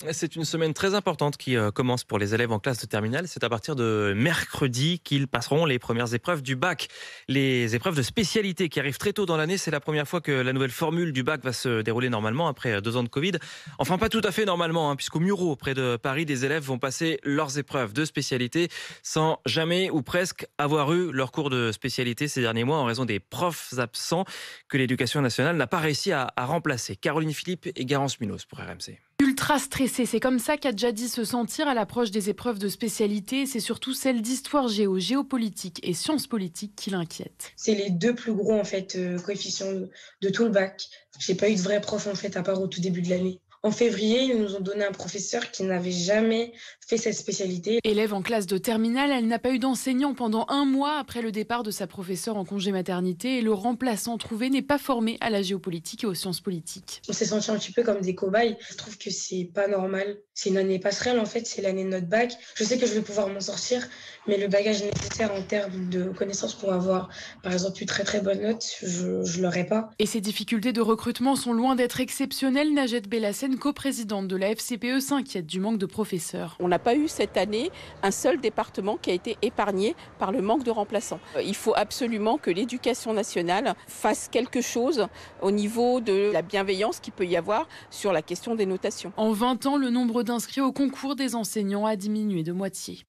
C'est une semaine très importante qui commence pour les élèves en classe de terminale. C'est à partir de mercredi qu'ils passeront les premières épreuves du bac. Les épreuves de spécialité qui arrivent très tôt dans l'année. C'est la première fois que la nouvelle formule du bac va se dérouler normalement après 2 ans de Covid. Enfin, pas tout à fait normalement, hein, puisqu'au Murau, près de Paris, des élèves vont passer leurs épreuves de spécialité sans jamais ou presque avoir eu leur cours de spécialité ces derniers mois en raison des profs absents que l'éducation nationale n'a pas réussi à remplacer. Caroline Philippe et Garance Munoz pour RMC. Ultra stressé, c'est comme ça qu'a déjà dit se sentir à l'approche des épreuves de spécialité. C'est surtout celle d'histoire géo, géopolitique et sciences politiques qui l'inquiètent. C'est les deux plus gros en fait coefficients de tout le bac. J'ai pas eu de vrai prof en fait à part au tout début de l'année. En février, ils nous ont donné un professeur qui n'avait jamais fait cette spécialité. Élève en classe de terminale, elle n'a pas eu d'enseignant pendant 1 mois après le départ de sa professeure en congé maternité et le remplaçant trouvé n'est pas formé à la géopolitique et aux sciences politiques. On s'est sentis un petit peu comme des cobayes. Je trouve que c'est pas normal. C'est une année passerelle en fait, c'est l'année de notre bac. Je sais que je vais pouvoir m'en sortir, mais le bagage nécessaire en termes de connaissances pour avoir par exemple une très très bonne note, je l'aurais pas. Et ces difficultés de recrutement sont loin d'être exceptionnelles. Najat Bellassène, coprésidente de la FCPE, s'inquiète du manque de professeurs. On n'a pas eu cette année un seul département qui a été épargné par le manque de remplaçants. Il faut absolument que l'éducation nationale fasse quelque chose au niveau de la bienveillance qu'il peut y avoir sur la question des notations. En 20 ans, le nombre d'inscrits au concours des enseignants a diminué de moitié.